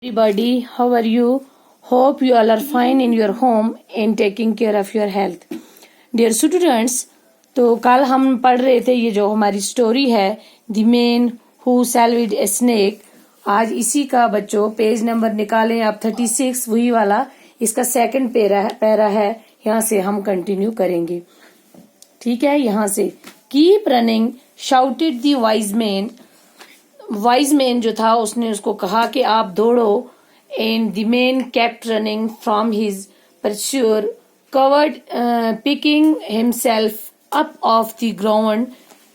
Everybody, how are you? Hope you all are fine in your home and taking care of your health. Dear students, तो कल हम पढ़ रहे थे ये जो हमारी स्टोरी है the man who solved a snake. आज इसी का बच्चों पेज नंबर निकालें आप 36 वही वाला, इसका सेकंड पैरा है। यहाँ से हम कंटिन्यू करेंगे, ठीक है। यहाँ से keep running shouted the wise man जो था उसने उसको कहा कि आप दौड़ो। And the man kept running from his pursuer covered picking himself up off the ground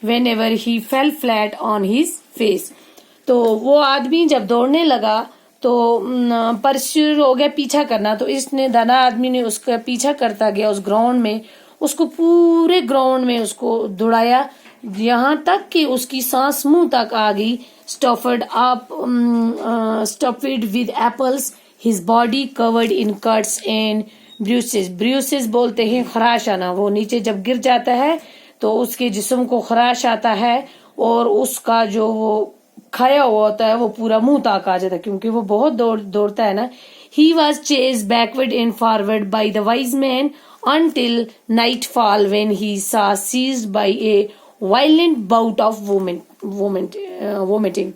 whenever he fell flat on his face. तो वो आदमी जब दौड़ने लगा तो परस्यूअर हो गया पीछा करना, तो इसने दाना आदमी ने उसका पीछा करता गया उस ग्राउंड में, उसको पूरे ग्राउंड में उसको दौड़ाया यहाँ तक कि उसकी सांस मुंह तक आ गई। Stuffed with apples, his body covered in cuts and bruises. Bruises बोलते हैं खराश आना, वो नीचे जब गिर जाता है तो उसके जिस्म को खराश आता है और उसका जो वो खाया हुआ होता है वो पूरा मुंह तक आ जाता है क्योंकि वो बहुत दौड़ता है ना। He was chase backward and forward by the wise man until nightfall when he saw seized by a violent bout of vomiting।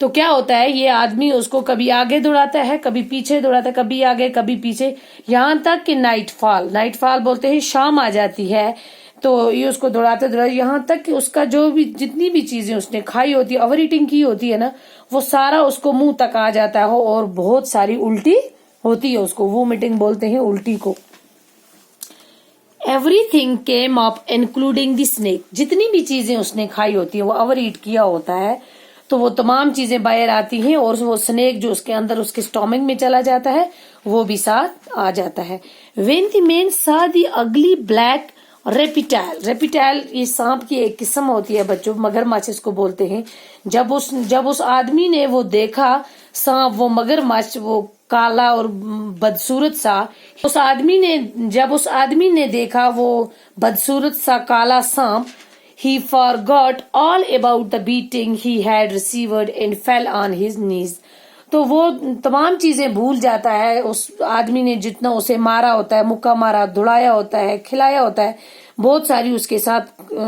तो क्या होता है, ये आदमी उसको कभी आगे दौड़ाता है, कभी पीछे दौड़ाता है, कभी आगे कभी पीछे, यहाँ तक कि नाइटफॉल बोलते हैं शाम आ जाती है। तो ये उसको दौड़ाते यहाँ तक कि उसका जो भी जितनी भी चीजें उसने खाई होती है, ओवर ईटिंग की होती है ना, वो सारा उसको मुंह तक आ जाता है और बहुत सारी उल्टी होती है उसको। वोमिटिंग बोलते हैं उल्टी को। Everything came up including the snake. जितनी भी चीजें उसने खाई होती है, वो ओवर ईट किया होता है, तो वो तमाम चीजें बाहर आती हैं और वो स्नेक जो उसके अंदर उसके स्टोमक में चला जाता है वो भी साथ आ जाता है। व्हेन द मैन सा द अगली ब्लैक रेपिटाइल ये सांप की एक किस्म होती है बच्चों, मगरमच्छ इसको बोलते हैं। जब उस आदमी ने वो देखा सांप, वो मगरमच्छ, वो काला और बदसूरत सा, जब उस आदमी ने देखा वो बदसूरत सा काला सांप, he forgot all about the beating he had received and fell on his knees। तो वो तमाम चीजें भूल जाता है। उस आदमी ने जितना उसे मारा होता है, मुक्का मारा, दौड़ाया होता है, खिलाया होता है, बहुत सारी उसके साथ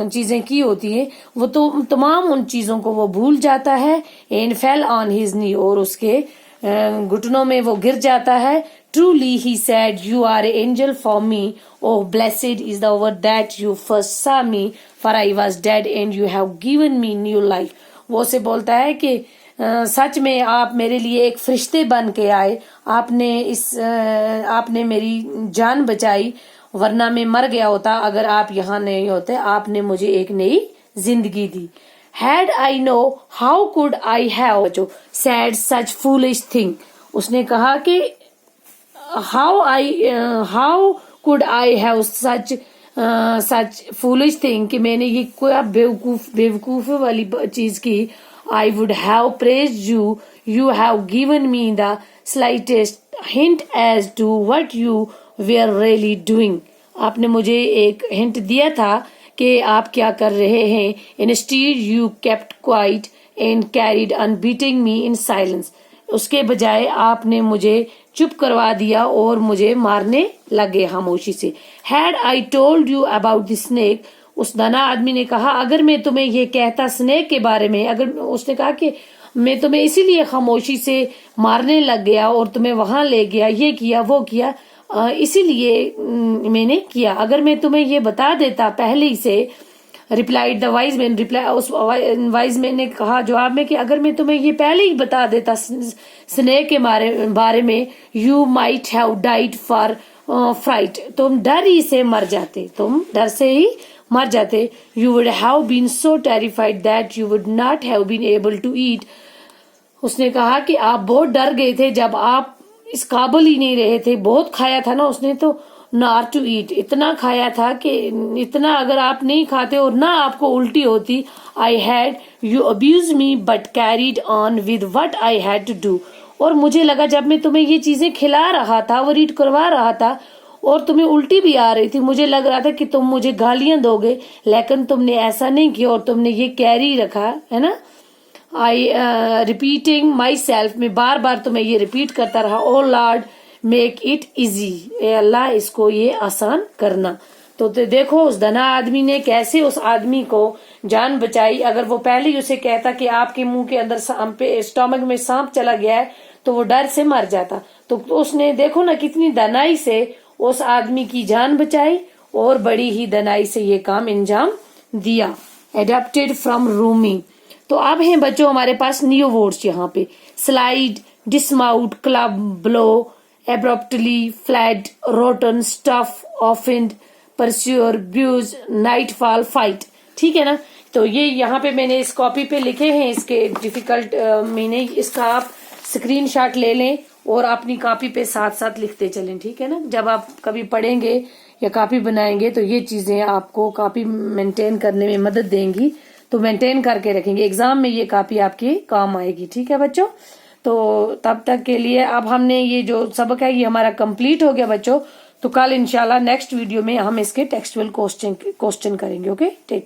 चीजें की होती है, वो तो तमाम उन चीजों को वो भूल जाता है। And fell on his knee, और उसके घुटनों में वो गिर जाता है। Truly he said you are angel for me, oh blessed is the hour that you first saw me, for I was dead and you have given me new life. वो उसे बोलता है कि सच में आप मेरे लिए एक फरिश्ते बन के आए, आपने मेरी जान बचाई, वरना मैं मर गया होता अगर आप यहाँ नहीं होते। आपने मुझे एक नई जिंदगी दी। Had I know, how could I have said such foolish thing। उसने कहा कि how could I have such foolish thing कि मैंने ये कोई बेवकूफ वाली चीज की। I would have praised you, you have given me the slightest hint as to what you were really doing। आपने मुझे एक हिंट दिया था कि आप क्या कर रहे हैं। Instead you kept quiet and carried on beating me in silence। उसके बजाय आपने मुझे चुप करवा दिया और मुझे मारने लगे खामोशी से। Had I told you about the snake, उस दाना आदमी ने कहा अगर मैं तुम्हें ये कहता स्नेक के बारे में, अगर उसने कहा कि मैं तुम्हें इसीलिए खामोशी से मारने लग गया और तुम्हें वहां ले गया, ये किया वो किया, इसीलिए मैंने किया। अगर मैं तुम्हें ये बता देता पहले ही से, रिप्लाइड द वाइज मैन, उस वाइज मैन ने कहा जवाब में कि अगर मैं तुम्हें ये पहले ही बता देता स्नेक के बारे में, you might have died for fright, तुम डर ही से मर जाते, तुम डर से ही मर जाते। You would have been so terrified that you would not have been able to eat. उसने कहा कि आप बहुत डर गए थे जब आप इस काबिल ही नहीं रहे थे, बहुत खाया था ना उसने, तो नॉट टू ईट, इतना खाया था कि इतना अगर आप नहीं खाते और ना आपको उल्टी होती। I had you abuse me but carried on with what I had to do. और मुझे लगा जब मैं तुम्हें ये चीजें खिला रहा था, वो रीड करवा रहा था और तुम्हें उल्टी भी आ रही थी, मुझे लग रहा था कि तुम मुझे गालियां दोगे, लेकिन तुमने ऐसा नहीं किया और तुमने ये कैरी रखा है ना। आई रिपीटिंग माई सेल्फ, मैं बार बार तो मैं ये रिपीट करता रहा, ओ लॉर्ड मेक इट इजी, ए अल्लाह इसको ये आसान करना। तो देखो उस धना आदमी ने कैसे उस आदमी को जान बचाई। अगर वो पहले ही उसे कहता कि आपके मुंह के अंदर स्टमक में सांप चला गया है तो वो डर से मर जाता। तो उसने देखो ना कितनी दनाई से उस आदमी की जान बचाई और बड़ी ही दनाई से ये काम अंजाम दिया। Adapted from Rumi. तो अब हैं बच्चों हमारे पास न्यू वर्ड्स यहाँ पे, slide, dismount, club, blow, abruptly, flat, rotten, stuff, offend, pursuer, bruise, nightfall, fight. ठीक है ना। तो ये यहाँ पे मैंने इस कॉपी पे लिखे हैं इसके डिफिकल्ट मीनिंग। इसका आप स्क्रीनशॉट ले लें और अपनी कॉपी पे साथ साथ लिखते चलें। ठीक है ना। जब आप कभी पढ़ेंगे या कॉपी बनाएंगे तो ये चीजें आपको कॉपी मेंटेन करने में मदद देंगी, तो मेंटेन करके रखेंगे, एग्जाम में ये कॉपी आपकी काम आएगी। ठीक है बच्चों। तो तब तक के लिए अब हमने ये जो सबक है ये हमारा कंप्लीट हो गया बच्चों। तो कल इंशाल्लाह नेक्स्ट वीडियो में हम इसके टेक्सचुअल क्वेश्चन करेंगे। Okay take